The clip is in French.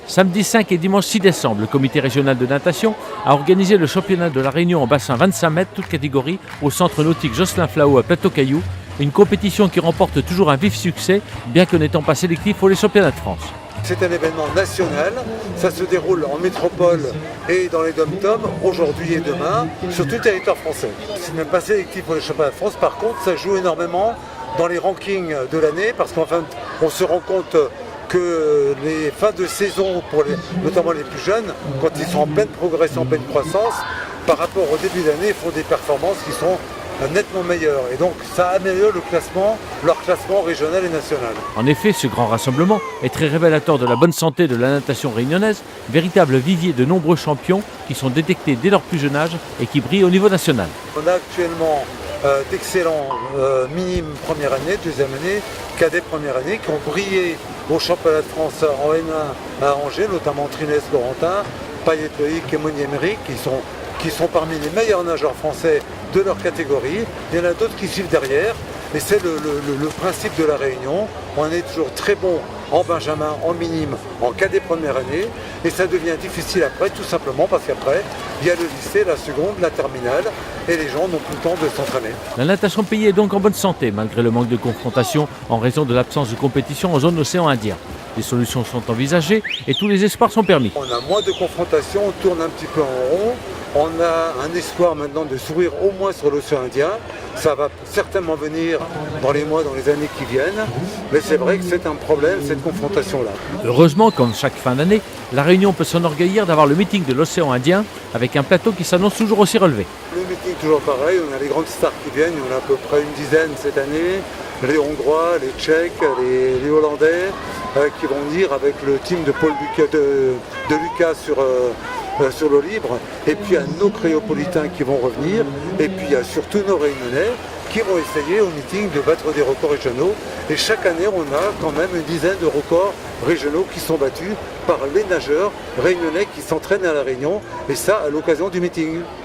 Samedi 5 et dimanche 6 décembre, le comité régional de natation a organisé le championnat de la Réunion en bassin 25 mètres, toute catégorie, au centre nautique Jocelyn Flao à Plateau-Caillou. Une compétition qui remporte toujours un vif succès, bien que n'étant pas sélectif pour les championnats de France. C'est un événement national, ça se déroule en métropole et dans les dom-toms, aujourd'hui et demain, sur tout le territoire français. C'est même pas sélectif pour les championnats de France, par contre ça joue énormément dans les rankings de l'année, parce qu'enfin on se rend compte que les fins de saison, notamment les plus jeunes, quand ils sont en pleine progression, en pleine croissance, par rapport au début d'année, ils font des performances qui sont nettement meilleures. Et donc ça améliore leur classement régional et national. En effet, ce grand rassemblement est très révélateur de la bonne santé de la natation réunionnaise, véritable vivier de nombreux champions qui sont détectés dès leur plus jeune âge et qui brillent au niveau national. On a actuellement d'excellents minimes première année, deuxième année, cadets première année qui ont brillé au championnat de France en N1 à Angers, notamment Trinès Laurentin, Payet Loïc et Monnier Émeric, qui sont parmi les meilleurs nageurs français de leur catégorie. Il y en a d'autres qui suivent derrière. Et c'est le principe de la Réunion. On est toujours très bon en benjamin, en minime, en cadet première année. Et ça devient difficile après, tout simplement parce qu'après, il y a le lycée, la seconde, la terminale. Et les gens n'ont plus le temps de s'entraîner. La natation pays est donc en bonne santé, malgré le manque de confrontation en raison de l'absence de compétition en zone océan Indien. Des solutions sont envisagées et tous les espoirs sont permis. On a moins de confrontation, on tourne un petit peu en rond. On a un espoir maintenant de s'ouvrir au moins sur l'océan Indien. Ça va certainement venir dans les mois, dans les années qui viennent. Mais c'est vrai que c'est un problème, cette confrontation-là. Heureusement, comme chaque fin d'année, la Réunion peut s'enorgueillir d'avoir le meeting de l'océan Indien avec un plateau qui s'annonce toujours aussi relevé. Le meeting toujours pareil, on a les grandes stars qui viennent, il y en a à peu près une dizaine cette année. Les Hongrois, les Tchèques, les Hollandais qui vont venir avec le team de Lucas sur l'eau libre, et puis il y a nos Créopolitains qui vont revenir, et puis il y a surtout nos Réunionnais qui vont essayer au meeting de battre des records régionaux. Et chaque année, on a quand même une dizaine de records régionaux qui sont battus par les nageurs réunionnais qui s'entraînent à La Réunion, et ça à l'occasion du meeting.